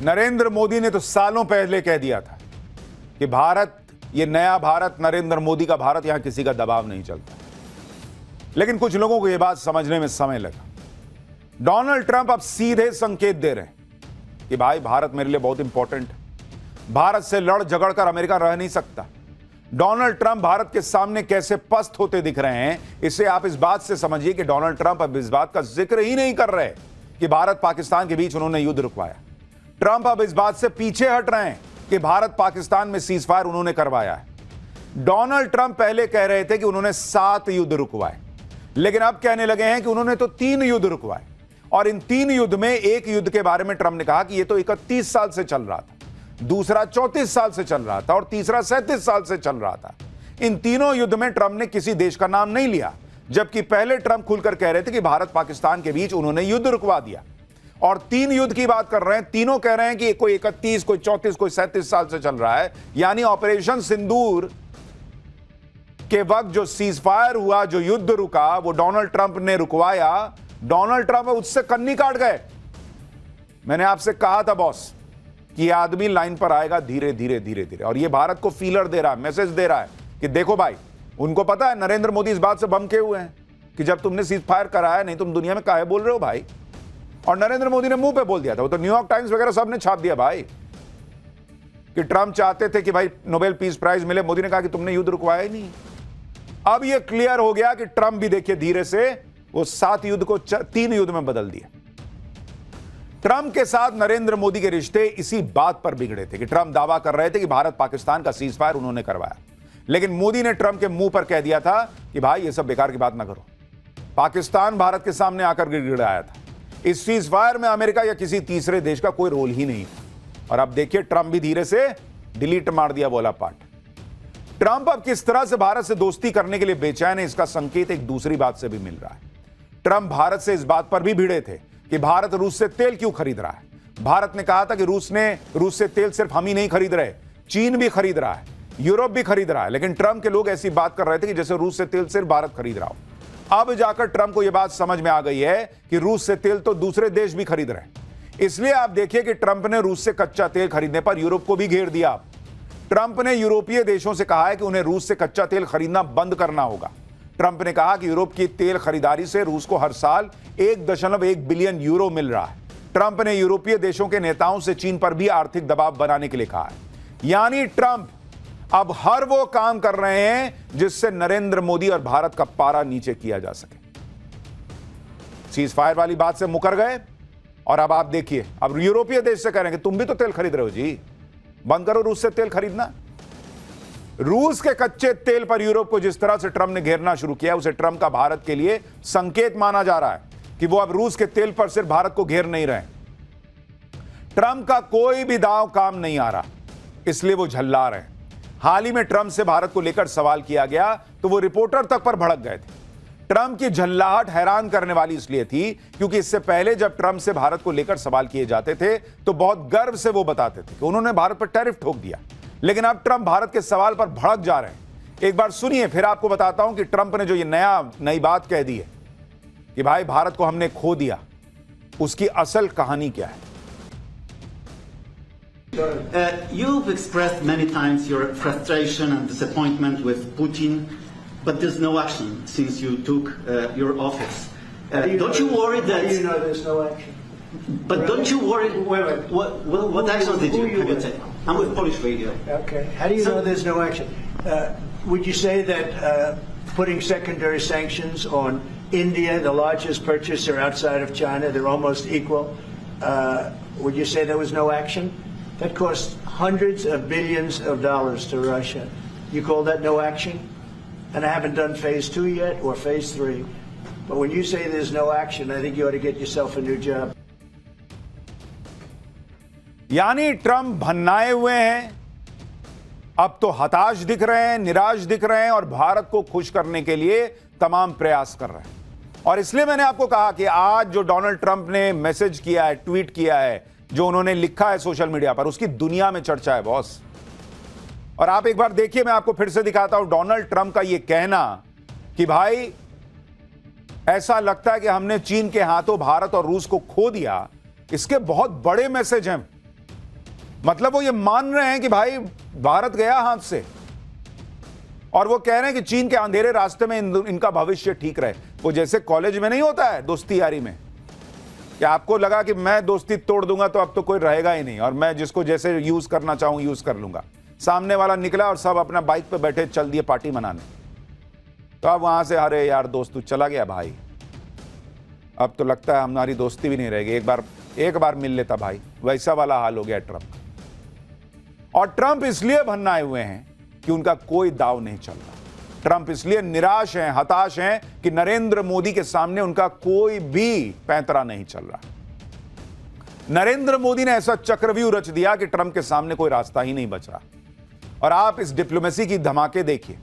नरेंद्र मोदी ने तो सालों पहले कह दिया था कि भारत, ये नया भारत, नरेंद्र मोदी का भारत, यहां किसी का दबाव नहीं चलता। लेकिन कुछ लोगों को यह बात समझने में समय लगा। डोनाल्ड ट्रंप अब सीधे संकेत दे रहे हैं कि भाई भारत मेरे लिए बहुत इंपॉर्टेंट है, भारत से लड़ झगड़ कर अमेरिका रह नहीं सकता। डोनाल्ड ट्रंप भारत के सामने कैसे पस्त होते दिख रहे हैं, इसे आप इस बात से समझिए कि डोनाल्ड ट्रंप अब इस बात का जिक्र ही नहीं कर रहे कि भारत पाकिस्तान के बीच उन्होंने युद्ध रुकवाया। ट्रंप अब इस बात से पीछे हट रहे हैं कि भारत पाकिस्तान में सीज फायर उन्होंने करवाया है। डोनाल्ड ट्रंप पहले कह रहे थे कि उन्होंने 7 युद्ध रुकवाए, लेकिन अब कहने लगे हैं कि उन्होंने तो 3 युद्ध रुकवाए। और इन 3 युद्ध में एक युद्ध के बारे में ट्रंप ने कहा कि यह तो 31 साल से चल रहा था, दूसरा 34 साल से चल रहा था और तीसरा 37 साल से चल रहा था। इन तीनों युद्ध में ट्रंप ने किसी देश का नाम नहीं लिया, जबकि पहले ट्रंप खुलकर कह रहे थे कि भारत पाकिस्तान के बीच उन्होंने युद्ध रुकवा दिया। और 3 युद्ध की बात कर रहे हैं, तीनों कह रहे हैं कि कोई 31, कोई 34, कोई 37 साल से चल रहा है। यानी ऑपरेशन सिंदूर के वक्त जो सीज फायर हुआ, जो युद्ध रुका, वो डोनाल्ड ट्रंप ने रुकवाया। डोनाल्ड ट्रंप उससे कन्नी काट गए। मैंने आपसे कहा था बॉस कि ये आदमी लाइन पर आएगा धीरे धीरे धीरे धीरे, और ये भारत को फीलर दे रहा है, मैसेज दे रहा है कि देखो भाई, उनको पता है नरेंद्र मोदी इस बात से बमके हुए हैं कि जब तुमने सीज फायर कराया, नहीं तुम दुनिया में काहे बोल रहे हो भाई। और नरेंद्र मोदी ने मुंह पे बोल दिया था, वो तो न्यूयॉर्क टाइम्स वगैरह सब ने छाप दिया भाई कि ट्रंप चाहते थे कि भाई नोबेल पीस प्राइज मिले। मोदी ने कहा कि तुमने युद्ध रुकवाया ही नहीं। अब यह क्लियर हो गया कि ट्रंप भी देखिए धीरे से वो 7 युद्ध को 3 युद्ध में बदल दिया। ट्रंप के साथ नरेंद्र मोदी के रिश्ते इसी बात पर बिगड़े थे कि ट्रंप दावा कर रहे थे कि भारत पाकिस्तान का सीज फायर उन्होंने करवाया, लेकिन मोदी ने ट्रंप के मुंह पर कह दिया था कि भाई ये सब बेकार की बात ना करो। पाकिस्तान भारत के सामने आकर गिड़गिड़ाया था। इस सीज फायर में अमेरिका या किसी तीसरे देश का कोई रोल ही नहीं था। और अब देखिए ट्रंप भी धीरे से डिलीट मार दिया बोला पार्ट। ट्रंप अब किस तरह से भारत से दोस्ती करने के लिए बेचैन है, इसका संकेत एक दूसरी बात से भी मिल रहा है। ट्रंप भारत से इस बात पर भी भिड़े थे कि भारत रूस से तेल क्यों खरीद रहा है। भारत ने कहा था कि रूस से तेल सिर्फ हम ही नहीं खरीद रहे, चीन भी खरीद रहा है, यूरोप भी खरीद रहा है। लेकिन ट्रंप के लोग ऐसी बात कर रहे थे कि जैसे रूस से तेल सिर्फ भारत खरीद रहा हो। अब जाकर ट्रंप को यह बात समझ में आ गई है कि रूस से तेल तो दूसरे देश भी खरीद रहे हैं। इसलिए आप देखिए कि ट्रंप ने रूस से कच्चा तेल खरीदने पर यूरोप को भी घेर दिया। ट्रंप ने यूरोपीय देशों से कहा है कि उन्हें रूस से कच्चा तेल खरीदना बंद करना होगा। ट्रंप ने कहा कि यूरोप की तेल खरीदारी से रूस को हर साल 1.1 बिलियन यूरो मिल रहा है। ट्रंप ने यूरोपीय देशों के नेताओं से चीन पर भी आर्थिक दबाव बनाने के लिए कहा है। यानी ट्रंप अब हर वो काम कर रहे हैं जिससे नरेंद्र मोदी और भारत का पारा नीचे किया जा सके। सीज फायर वाली बात से मुकर गए और अब आप देखिए, अब यूरोपीय देश से कह रहे हैं कि तुम भी तो तेल खरीद रहे हो जी, बंद करो रूस से तेल खरीदना। रूस के कच्चे तेल पर यूरोप को जिस तरह से ट्रंप ने घेरना शुरू किया, उसे ट्रंप का भारत के लिए संकेत माना जा रहा है कि वो अब रूस के तेल पर सिर्फ भारत को घेर नहीं रहे। ट्रंप का कोई भी दांव काम नहीं आ रहा, इसलिए वो झल्ला रहे हैं। हाल ही में ट्रंप से भारत को लेकर सवाल किया गया तो वो रिपोर्टर तक पर भड़क गए थे। ट्रंप की झल्लाहट हैरान करने वाली इसलिए थी क्योंकि इससे पहले जब ट्रंप से भारत को लेकर सवाल किए जाते थे तो बहुत गर्व से वो बताते थे कि उन्होंने भारत पर टैरिफ ठोक दिया। लेकिन अब ट्रंप भारत के सवाल पर भड़क जा रहे हैं। एक बार सुनिए, फिर आपको बताता हूं कि ट्रंप ने जो ये नई बात कह दी है कि भाई भारत को हमने खो दिया, उसकी असल कहानी क्या है। You've expressed many times your frustration and disappointment with Putin, but there's no action since you took your office. Don't you worry that? How do you know there's no action? But don't you worry? Wait. What actions did you take? I'm with Polish Radio. Okay. How do you know there's no action? Would you say that putting secondary sanctions on India, the largest purchaser outside of China, they're almost equal? Would you say there was no action? That cost hundreds of billions of dollars to Russia. You call that no action? And I haven't done phase 2 yet or phase 3. But when you say there's no action, I think you ought to get yourself a new job. यानी Trump भन्नाए हुए हैं, अब तो हताश दिख रहे हैं, निराश दिख रहे हैं और भारत को खुश करने के लिए तमाम प्रयास कर रहे हैं। और इसलिए मैंने आपको कहा कि आज जो डोनाल्ड ट्रंप ने मैसेज किया है, ट्वीट किया है, जो उन्होंने लिखा है सोशल मीडिया पर, उसकी दुनिया में चर्चा है बॉस। और आप एक बार देखिए, मैं आपको फिर से दिखाता हूं डोनाल्ड ट्रंप का यह कहना कि भाई ऐसा लगता है कि हमने चीन के हाथों भारत और रूस को खो दिया। इसके बहुत बड़े मैसेज हैं मतलब वो ये मान रहे हैं कि भाई भारत गया हाथ से, और वो कह रहे हैं कि चीन के अंधेरे रास्ते में इनका भविष्य ठीक रहे। वो जैसे कॉलेज में नहीं होता है दोस्ती यारी में, कि आपको लगा कि मैं दोस्ती तोड़ दूंगा तो अब तो कोई रहेगा ही नहीं, और मैं जिसको जैसे यूज करना चाहूं यूज कर लूंगा। सामने वाला निकला और सब अपना बाइक पे बैठे चल दिए पार्टी मनाने, तो अब वहां से अरे यार दोस्त तू चला गया भाई, अब तो लगता है हमारी दोस्ती भी नहीं रहेगी, एक बार मिल लेता भाई। वैसा वाला हाल हो गया ट्रंप का। और ट्रंप इसलिए भन्नाए हुए हैं कि उनका कोई दाव नहीं चल रहा। ट्रंप इसलिए निराश हैं, हताश हैं कि नरेंद्र मोदी के सामने उनका कोई भी पैंतरा नहीं चल रहा। नरेंद्र मोदी ने ऐसा चक्रव्यूह रच दिया कि ट्रंप के सामने कोई रास्ता ही नहीं बच रहा। और आप इस डिप्लोमेसी की धमाके देखिए।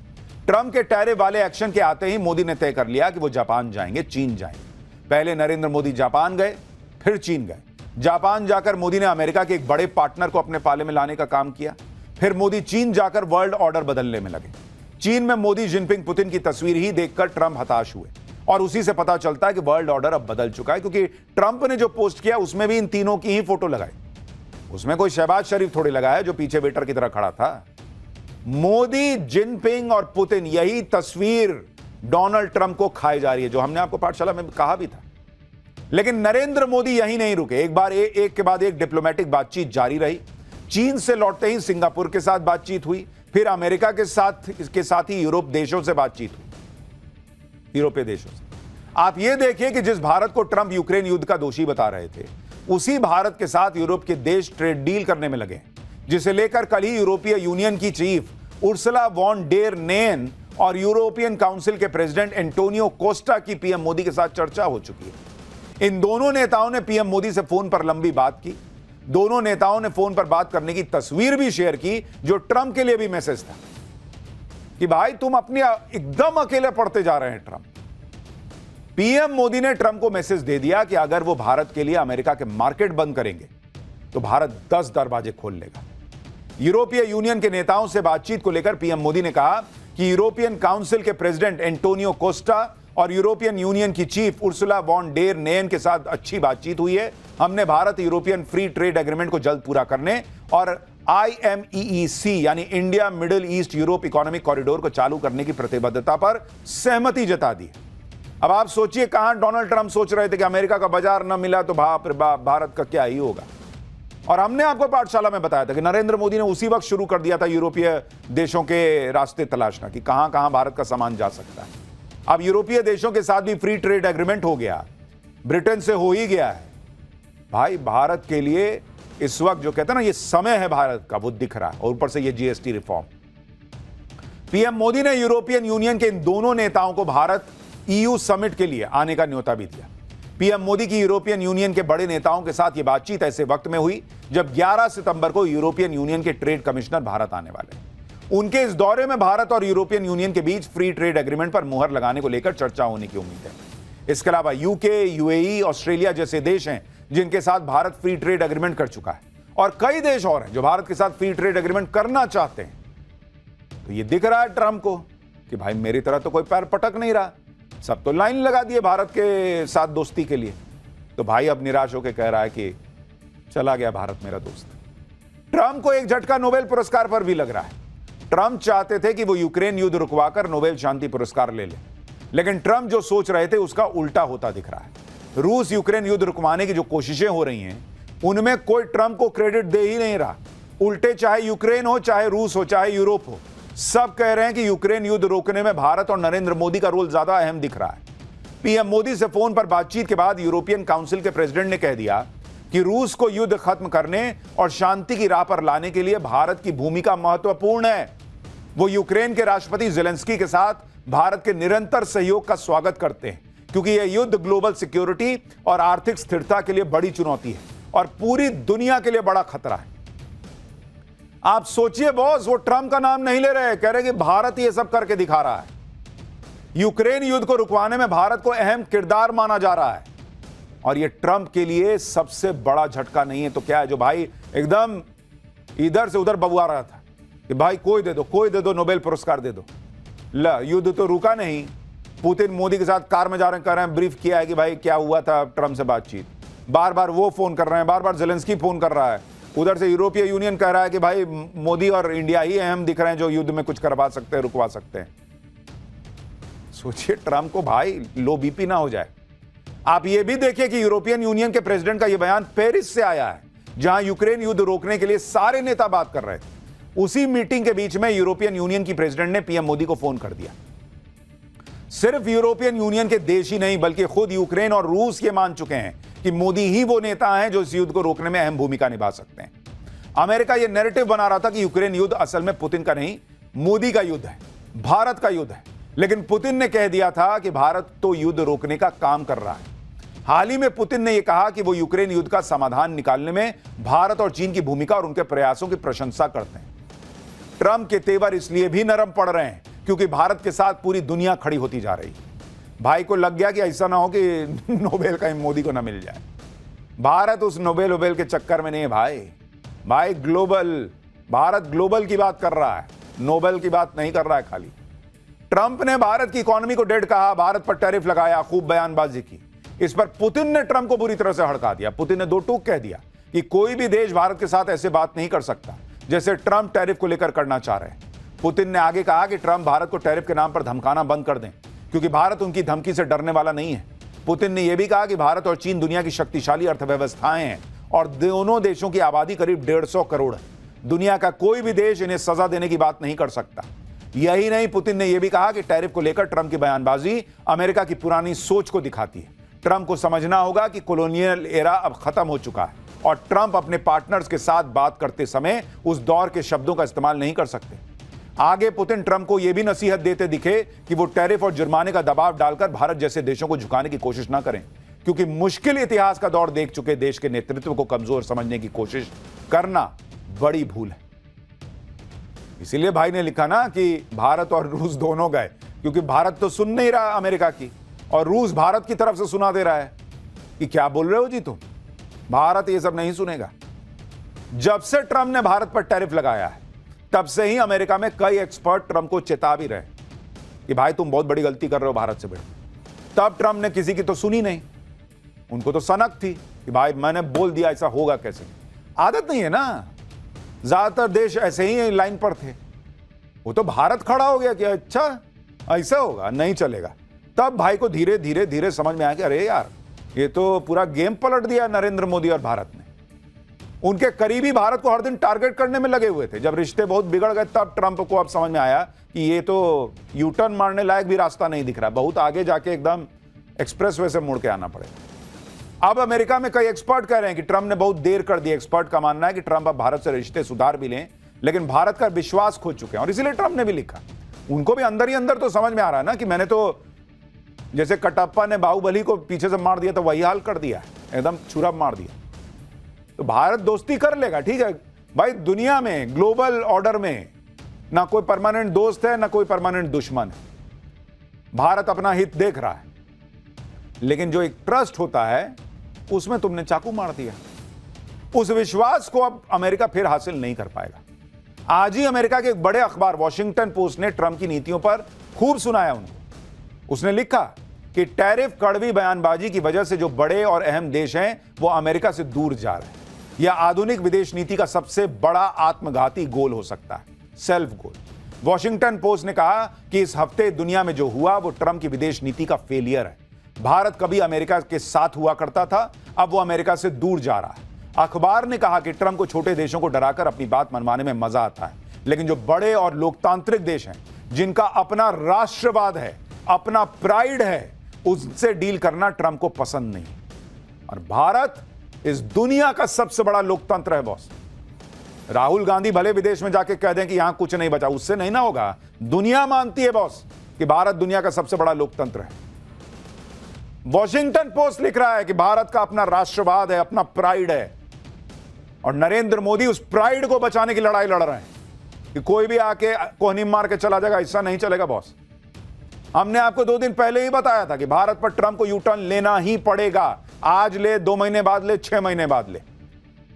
ट्रंप के टैरिफ वाले एक्शन के आते ही मोदी ने तय कर लिया कि वो जापान जाएंगे, चीन जाएंगे। पहले नरेंद्र मोदी जापान गए, फिर चीन गए। जापान जाकर मोदी ने अमेरिका के एक बड़े पार्टनर को अपने पाले में लाने का काम किया। फिर मोदी चीन जाकर वर्ल्ड ऑर्डर बदलने में लगे। चीन में मोदी, जिनपिंग, पुतिन की तस्वीर ही देखकर ट्रंप हताश हुए, और उसी से पता चलता है कि वर्ल्ड ऑर्डर अब बदल चुका है, क्योंकि ट्रंप ने जो पोस्ट किया उसमें भी इन तीनों की ही फोटो लगाई। उसमें कोई शहबाज शरीफ थोड़ी लगाया जो पीछे वेटर की तरह खड़ा था। मोदी, जिनपिंग और पुतिन, यही तस्वीर डोनाल्ड ट्रंप को खाई जा रही है, जो हमने आपको पाठशाला में कहा भी था। लेकिन नरेंद्र मोदी यहीं नहीं रुके। एक के बाद एक डिप्लोमेटिक बातचीत जारी रही। चीन से लौटते ही सिंगापुर के साथ बातचीत हुई, फिर अमेरिका के साथ ही यूरोप देशों से बातचीत हुई, यूरोपीय देशों से। आप यह देखिए कि जिस भारत को ट्रंप यूक्रेन युद्ध का दोषी बता रहे थे, उसी भारत के साथ यूरोप के देश ट्रेड डील करने में लगे, जिसे लेकर कल ही यूरोपीय यूनियन की chief Ursula von der Leyen और यूरोपियन काउंसिल के प्रेसिडेंट एंटोनियो कोस्टा की पीएम मोदी के साथ चर्चा हो चुकी है। इन दोनों नेताओं ने पीएम मोदी से फोन पर लंबी बात की। दोनों नेताओं ने फोन पर बात करने की तस्वीर भी शेयर की, जो ट्रंप के लिए भी मैसेज था कि भाई तुम अपनी एकदम अकेले पड़ते जा रहे हैं ट्रंप। पीएम मोदी ने ट्रंप को मैसेज दे दिया कि अगर वो भारत के लिए अमेरिका के मार्केट बंद करेंगे तो भारत 10 दरवाजे खोल लेगा। यूरोपीय यूनियन के नेताओं से बातचीत को लेकर पीएम मोदी ने कहा कि यूरोपियन काउंसिल के प्रेसिडेंट एंटोनियो कोस्टा और यूरोपियन यूनियन की chief Ursula von der Leyen के साथ अच्छी बातचीत हुई है। हमने Bharat European free trade agreement को जल्द पूरा करने और IMEEC यानी India Middle East Europe economic corridor को चालू करने की प्रतिबद्धता पर सहमति जता दी। अब आप सोचिए, कहां डोनाल्ड ट्रंप सोच रहे थे कि अमेरिका का बाजार न मिला तो बाप रे बाप भारत का क्या ही होगा। और हमने आपको पाठशाला में बताया था कि नरेंद्र मोदी ने उसी वक्त शुरू कर दिया था यूरोपीय देशों के रास्ते तलाशना कि कहां कहां भारत का सामान जा सकता है। अब यूरोपीय देशों के साथ भी फ्री ट्रेड एग्रीमेंट हो गया, ब्रिटेन से हो ही गया है। भाई भारत के लिए इस वक्त जो कहते हैं ना ये समय है भारत का, वो दिख रहा है। और ऊपर से ये GST रिफॉर्म। पीएम मोदी ने यूरोपियन यूनियन के इन दोनों नेताओं को भारत EU समिट के लिए आने का न्योता भी दिया। पीएम मोदी की यूरोपियन यूनियन के बड़े नेताओं के साथ यह बातचीत ऐसे वक्त में हुई जब 11 सितंबर को यूरोपियन यूनियन के ट्रेड कमिश्नर भारत आने वाले हैं। उनके इस दौरे में भारत और यूरोपियन यूनियन के बीच फ्री ट्रेड एग्रीमेंट पर मुहर लगाने को लेकर चर्चा होने की उम्मीद है। इसके अलावा UK, UAE, ऑस्ट्रेलिया जैसे देश हैं जिनके साथ भारत फ्री ट्रेड एग्रीमेंट कर चुका है, और कई देश और हैं जो भारत के साथ फ्री ट्रेड एग्रीमेंट करना चाहते हैं। तो ये दिख रहा है ट्रंप को कि भाई मेरी तरह तो कोई पैर पटक नहीं रहा, सब तो लाइन लगा दिए भारत के साथ दोस्ती के लिए। तो भाई अब निराश होकर कह रहा है कि चला गया भारत मेरा दोस्त। ट्रंप को एक झटका नोबेल पुरस्कार पर भी लग रहा है। ट्रंप चाहते थे कि वो यूक्रेन युद्ध रुकवाकर नोबेल शांति पुरस्कार ले ले, लेकिन ट्रंप जो सोच रहे थे उसका उल्टा होता दिख रहा है। रूस यूक्रेन युद्ध रुकवाने की जो कोशिशें हो रही हैं उनमें कोई ट्रंप को क्रेडिट दे ही नहीं रहा। उल्टे चाहे यूक्रेन हो, चाहे रूस हो, चाहे यूरोप हो, सब कह रहे हैं कि यूक्रेन युद्ध रोकने में भारत और नरेंद्र मोदी का रोल ज्यादा अहम दिख रहा है। पीएम मोदी से फोन पर बातचीत के बाद यूरोपियन काउंसिल के प्रेसिडेंट ने कह दिया कि रूस को युद्ध खत्म करने और शांति की राह पर लाने के लिए भारत की भूमिका महत्वपूर्ण है। वो यूक्रेन के राष्ट्रपति ज़ेलेंस्की के साथ भारत के निरंतर सहयोग का स्वागत करते हैं, क्योंकि यह युद्ध ग्लोबल सिक्योरिटी और आर्थिक स्थिरता के लिए बड़ी चुनौती है और पूरी दुनिया के लिए बड़ा खतरा है। आप सोचिए बॉस, वो ट्रंप का नाम नहीं ले रहे, कह रहे कि भारत ये सब करके दिखा रहा है। यूक्रेन युद्ध को रुकवाने में भारत को अहम किरदार माना जा रहा है, और ये ट्रंप के लिए सबसे बड़ा झटका नहीं है तो क्या है, जो भाई एकदम इधर से उधर बबुआ रहा था कि भाई कोई दे दो, नोबेल पुरस्कार दे दो। ला, युद्ध तो रुका नहीं। पुतिन मोदी के साथ कार में जा रहे हैं, कह रहे हैं ब्रीफ किया है कि भाई क्या हुआ था ट्रंप से बातचीत। बार बार वो फोन कर रहे हैं, बार बार ज़ेलेंस्की फोन कर रहा है, उधर से यूरोपीय यूनियन कह रहा है कि भाई मोदी और इंडिया ही अहम दिख रहे हैं जो युद्ध में कुछ करवा सकते हैं, रुकवा सकते हैं। सोचिए ट्रंप को भाई लो बीपी ना हो जाए। आप ये भी देखिए कि यूरोपियन यूनियन के प्रेसिडेंट का यह बयान पेरिस से आया है, जहां यूक्रेन युद्ध रोकने के लिए सारे नेता बात कर रहे थे। उसी मीटिंग के बीच में यूरोपियन यूनियन की प्रेसिडेंट ने पीएम मोदी को फोन कर दिया। सिर्फ यूरोपियन यूनियन के देश ही नहीं बल्कि खुद यूक्रेन और रूस ये मान चुके हैं कि मोदी ही वो नेता हैं जो इस युद्ध को रोकने में अहम भूमिका निभा सकते हैं। अमेरिका यह नैरेटिव बना रहा था कि यूक्रेन युद्ध असल में पुतिन का नहीं, मोदी का युद्ध है, भारत का युद्ध है। लेकिन पुतिन ने कह दिया था कि भारत तो युद्ध रोकने का काम कर रहा है। हाल ही में पुतिन ने यह कहा कि वो यूक्रेन युद्ध का समाधान निकालने में भारत और चीन की भूमिका और उनके प्रयासों की प्रशंसा करते हैं। ट्रंप के तेवर इसलिए भी नरम पड़ रहे हैं क्योंकि भारत के साथ पूरी दुनिया खड़ी होती जा रही है। भाई को लग गया कि ऐसा ना हो कि नोबेल कहीं मोदी को ना मिल जाए। भारत उस नोबेल के चक्कर में नहीं है भाई ग्लोबल, भारत ग्लोबल की बात कर रहा है, नोबेल की बात नहीं कर रहा है खाली। ट्रंप ने भारत की इकोनॉमी को डेड कहा, भारत पर टैरिफ लगाया, खूब बयानबाजी की। इस पर पुतिन ने ट्रंप को बुरी तरह से हड़का दिया। पुतिन ने दो टूक कह दिया कि कोई भी देश भारत के साथ ऐसे बात नहीं कर सकता जैसे ट्रंप टैरिफ को लेकर करना चाह रहे हैं। पुतिन ने आगे कहा कि ट्रंप भारत को टैरिफ के नाम पर धमकाना बंद कर दें क्योंकि भारत उनकी धमकी से डरने वाला नहीं है। पुतिन ने यह भी कहा कि भारत और चीन दुनिया की शक्तिशाली अर्थव्यवस्थाएं हैं और दोनों देशों की आबादी करीब 150 करोड़ है। दुनिया का कोई भी देश इन्हें सजा देने की बात नहीं कर सकता। यही नहीं, पुतिन ने यह भी कहा कि टैरिफ को लेकर ट्रंप की बयानबाजी अमेरिका की पुरानी सोच को दिखाती है। ट्रंप को समझना होगा कि कॉलोनियल एरा अब खत्म हो चुका है और ट्रंप अपने पार्टनर्स के साथ बात करते समय उस दौर के शब्दों का इस्तेमाल नहीं कर सकते। आगे पुतिन ट्रंप को यह भी नसीहत देते दिखे कि वो टैरिफ और जुर्माने का दबाव डालकर भारत जैसे देशों को झुकाने की कोशिश ना करें, क्योंकि मुश्किल इतिहास का दौर देख चुके देश के नेतृत्व को कमजोर समझने की कोशिश करना बड़ी भूल है। इसीलिए भाई ने लिखा ना कि भारत और रूस दोनों गए, क्योंकि भारत तो सुन नहीं रहा अमेरिका की और रूस भारत की तरफ से सुना दे रहा है कि क्या बोल रहे हो जी तुम। भारत ये सब नहीं सुनेगा। जब से ट्रंप ने भारत पर टैरिफ लगाया है तब से ही अमेरिका में कई एक्सपर्ट ट्रंप को चेता भी रहे कि भाई तुम बहुत बड़ी गलती कर रहे हो भारत से बड़ी। तब ट्रंप ने किसी की तो सुनी नहीं, उनको तो सनक थी कि भाई मैंने बोल दिया, ऐसा होगा कैसे। आदत नहीं है ना, ज्यादातर देश ऐसे ही लाइन पर थे। वो तो भारत खड़ा हो गया कि अच्छा ऐसा होगा, नहीं चलेगा। तब भाई को धीरे धीरे धीरे समझ में आया कि अरे यार ये तो पूरा गेम पलट दिया नरेंद्र मोदी और भारत ने। उनके करीबी भारत को हर दिन टारगेट करने में लगे हुए थे। जब रिश्ते बहुत बिगड़ गए तब ट्रंप को अब समझ में आया कि ये तो यू टर्न मारने लायक भी रास्ता नहीं दिख रहा, बहुत आगे जाके एकदम एक्सप्रेसवे से मुड़ के आना पड़ेगा। अब अमेरिका में कई एक्सपर्ट कह रहे हैं कि ट्रंप ने बहुत देर कर दी। एक्सपर्ट का मानना है कि ट्रंप अब भारत से रिश्ते सुधार भी लें, लेकिन भारत का विश्वास खो चुके हैं और इसीलिए ट्रंप ने भी लिखा। उनको भी अंदर ही अंदर तो समझ में आ रहा है ना कि मैंने तो जैसे कटप्पा ने बाहुबली को पीछे से मार दिया तो वही हाल कर दिया, एकदम छुरा मार दिया। तो भारत दोस्ती कर लेगा, ठीक है भाई। दुनिया में ग्लोबल ऑर्डर में ना कोई परमानेंट दोस्त है ना कोई परमानेंट दुश्मन है। भारत अपना हित देख रहा है, लेकिन जो एक ट्रस्ट होता है उसमें तुमने चाकू मार दिया। उस विश्वास को अब अमेरिका फिर हासिल नहीं कर पाएगा। आज ही अमेरिका के एक बड़े अखबार वॉशिंगटन पोस्ट ने ट्रंप की नीतियों पर खूब सुनाया उनको। उसने लिखा कि टैरिफ कड़वी बयानबाजी की वजह से जो बड़े और अहम देश हैं वो अमेरिका से दूर जा रहे हैं। यह आधुनिक विदेश नीति का सबसे बड़ा आत्मघाती गोल हो सकता है, सेल्फ गोल। वॉशिंगटन पोस्ट ने कहा कि इस हफ्ते दुनिया में जो हुआ वो ट्रंप की विदेश नीति का फेलियर है। भारत कभी अमेरिका के साथ हुआ करता था, अब वो अमेरिका से दूर जा रहा है। अखबार ने कहा कि ट्रंप को छोटे देशों को डराकर अपनी बात मनवाने में मजा आता है, लेकिन जो बड़े और लोकतांत्रिक देश हैं, जिनका अपना राष्ट्रवाद है, अपना प्राइड है, उनसे डील करना ट्रंप को पसंद नहीं। और भारत इस दुनिया का सबसे बड़ा लोकतंत्र है बॉस। राहुल गांधी भले विदेश में जाके कह दें कि यहां कुछ नहीं बचा, उससे नहीं ना होगा। दुनिया मानती है बॉस कि भारत दुनिया का सबसे बड़ा लोकतंत्र है। वॉशिंगटन पोस्ट लिख रहा है कि भारत का अपना राष्ट्रवाद है, अपना प्राइड है, और नरेंद्र मोदी उस प्राइड को बचाने की लड़ाई लड़ रहे हैं कि कोई भी आके कोहनी मार के चला जाएगा, ऐसा नहीं चलेगा बॉस। हमने आपको 2 दिन पहले ही बताया था कि भारत पर ट्रंप को यू टर्न लेना ही पड़ेगा। आज ले, 2 महीने बाद ले, 6 महीने बाद ले,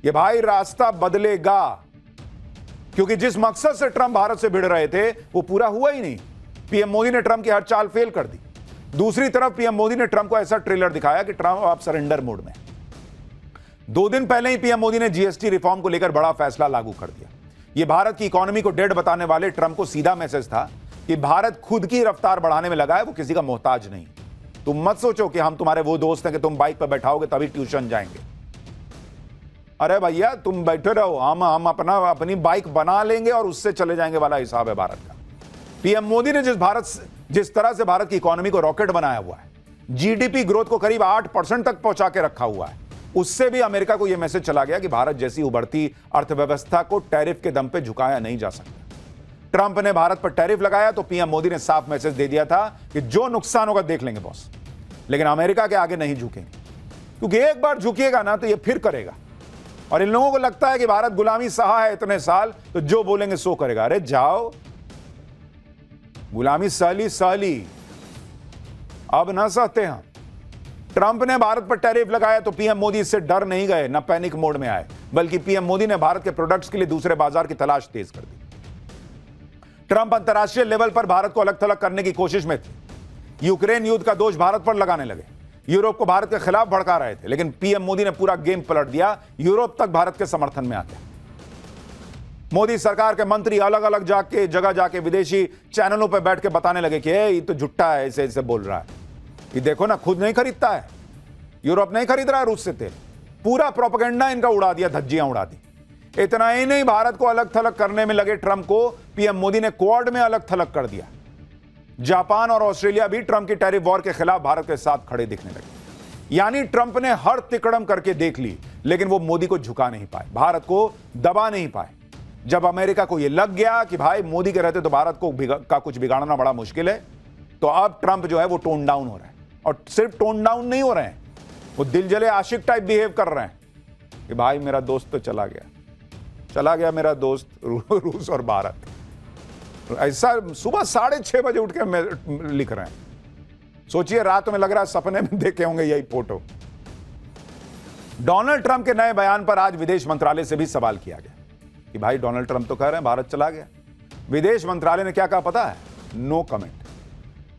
ये भाई रास्ता बदलेगा, क्योंकि जिस मकसद से ट्रंप भारत से भिड़ रहे थे वो पूरा हुआ ही नहीं। पीएम मोदी ने ट्रंप की हर चाल फेल कर दी। दूसरी तरफ पीएम मोदी ने ट्रंप को ऐसा ट्रेलर दिखाया कि ट्रंप अब सरेंडर मोड में। 2 दिन पहले ही पीएम मोदी ने जीएसटी रिफॉर्म को लेकर बड़ा फैसला लागू कर दिया। यह भारत की इकोनॉमी को डेड बताने वाले ट्रंप को सीधा मैसेज था कि भारत खुद की रफ्तार बढ़ाने में लगा है, वो किसी का मोहताज नहीं। तुम मत सोचो कि हम तुम्हारे वो दोस्त हैं कि तुम बाइक पर बैठाओगे तभी ट्यूशन जाएंगे। अरे भैया तुम बैठे रहो, हम अपनी बाइक बना लेंगे और उससे चले जाएंगे वाला हिसाब है भारत का। पीएम मोदी ने जिस तरह से भारत की इकोनॉमी को रॉकेट बनाया हुआ है, जीडीपी ग्रोथ को करीब 8% तक पहुंचा के रखा हुआ है, उससे भी अमेरिका को यह मैसेज चला गया कि भारत जैसी उभरती अर्थव्यवस्था को टैरिफ के दम पे झुकाया नहीं जा सकता। ट्रंप ने भारत पर टैरिफ लगाया तो पीएम मोदी ने साफ मैसेज दे दिया था कि जो नुकसान होगा देख लेंगे बॉस, लेकिन अमेरिका के आगे नहीं झुकेंगे, क्योंकि एक बार झुकिएगा ना तो ये फिर करेगा। और इन लोगों को लगता है कि भारत गुलामी सहा है इतने साल, तो जो बोलेंगे सो करेगा। अरे जाओ, गुलामी सहली अब ना सहते हम। ट्रंप ने भारत पर टैरिफ लगाया तो पीएम मोदी इससे डर नहीं गए, न पैनिक मोड में आए, बल्कि पीएम मोदी ने भारत के प्रोडक्ट्स के लिए दूसरे बाजार की तलाश तेज कर दी। ट्रंप अंतर्राष्ट्रीय लेवल पर भारत को अलग थलग करने की कोशिश में थे। यूक्रेन युद्ध का दोष भारत पर लगाने लगे, यूरोप को भारत के खिलाफ भड़का रहे थे, लेकिन पीएम मोदी ने पूरा गेम पलट दिया। यूरोप तक भारत के समर्थन में आते। मोदी सरकार के मंत्री अलग अलग जगह जाके विदेशी चैनलों पर बैठ के बताने लगे कि ये तो झुट्टा है, ऐसे ऐसे बोल रहा है, ये देखो ना खुद नहीं खरीदता है, यूरोप नहीं खरीद रहा है रूस से तेल। पूरा प्रोपेगेंडा इनका उड़ा दिया, धज्जियां उड़ा दी। इतना ही नहीं, भारत को अलग थलग करने में लगे ट्रंप को पीएम मोदी ने क्वाड में अलग थलग कर दिया। जापान और ऑस्ट्रेलिया भी ट्रंप की टैरिफ वॉर के खिलाफ भारत के साथ खड़े दिखने लगे। यानी ट्रंप ने हर तिकड़म करके देख ली, लेकिन वो मोदी को झुका नहीं पाए, भारत को दबा नहीं पाए। जब अमेरिका को यह लग गया कि भाई मोदी के रहते तो भारत का कुछ बिगाड़ना बड़ा मुश्किल है, तो अब ट्रंप जो है वो टोन डाउन हो रहा है। और सिर्फ टोन डाउन नहीं हो रहे हैं, वो दिल जले आशिक टाइप बिहेव कर रहे हैं कि भाई मेरा दोस्त तो चला गया मेरा दोस्त रूस और भारत। ऐसा सुबह 6:30 बजे उठ के लिख रहे हैं। सोचिए, रात में लग रहा है सपने में देखे होंगे यही फोटो। डोनाल्ड ट्रंप के नए बयान पर आज विदेश मंत्रालय से भी सवाल किया गया कि भाई डोनाल्ड ट्रंप तो कह रहे हैं भारत चला गया। विदेश मंत्रालय ने क्या कहा पता है? No comment.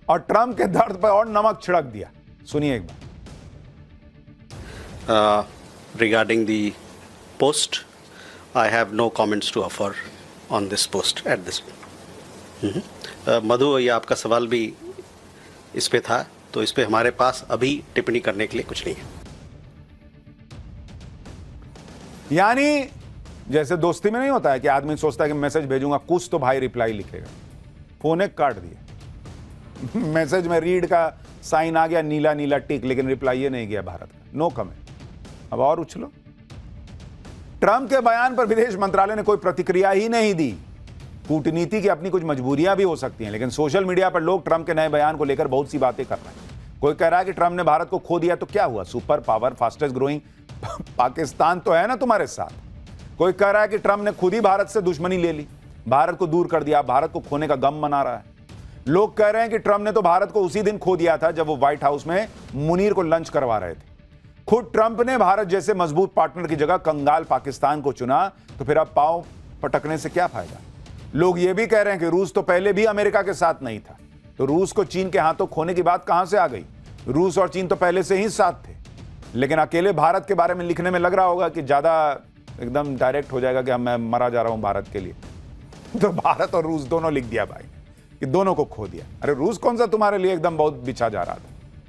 और ट्रंप के दर्द पर और नमक छिड़क दिया। सुनिए एक बार। Regarding the post, I have no comments to offer on this post at this point. मधु, ये आपका सवाल भी इस पे था, तो इस पे हमारे पास अभी टिप्पणी करने के लिए कुछ नहीं है। यानी जैसे दोस्ती में नहीं होता है कि आदमी सोचता है कि मैसेज भेजूंगा कुछ तो भाई रिप्लाई लिखेगा, फोन काट दिया। मैसेज में रीड का साइन आ गया, नीला नीला टिक, लेकिन रिप्लाई ये नहीं गया भारत का, नो कमेंट। अब और उछलो। ट्रंप के बयान पर विदेश मंत्रालय ने कोई प्रतिक्रिया ही नहीं दी। कूटनीति की अपनी कुछ मजबूरियां भी हो सकती हैं, लेकिन सोशल मीडिया पर लोग ट्रंप के नए बयान को लेकर बहुत सी बातें कर रहे हैं। कोई कह रहा है कि ट्रंप ने भारत को खो दिया तो क्या हुआ, super power, fastest growing Pakistan तो है ना तुम्हारे साथ। कोई कह रहा है कि ट्रंप ने खुद ही भारत से दुश्मनी ले ली, भारत को दूर कर दिया, भारत को खोने का गम मना रहा है। लोग कह रहे हैं कि ट्रंप ने तो भारत को उसी दिन खो दिया था जब वो व्हाइट हाउस में मुनीर को लंच करवा रहे थे। खुद ट्रंप ने भारत जैसे मजबूत पार्टनर की जगह कंगाल पाकिस्तान को चुना, तो फिर अब पांव पटकने से क्या फायदा। लोग ये भी कह रहे हैं कि रूस तो पहले भी अमेरिका के साथ नहीं था, तो रूस को चीन के हाथों खोने की बात कहां से आ गई। रूस और चीन तो पहले से ही साथ थे, लेकिन अकेले भारत के बारे में लिखने में लग रहा होगा कि ज्यादा एकदम डायरेक्ट हो जाएगा कि मैं मरा जा रहा हूं भारत के लिए, तो भारत और रूस दोनों लिख दिया भाई कि दोनों को खो दिया। अरे रूस कौन सा तुम्हारे लिए एकदम बहुत बिछा जा रहा था।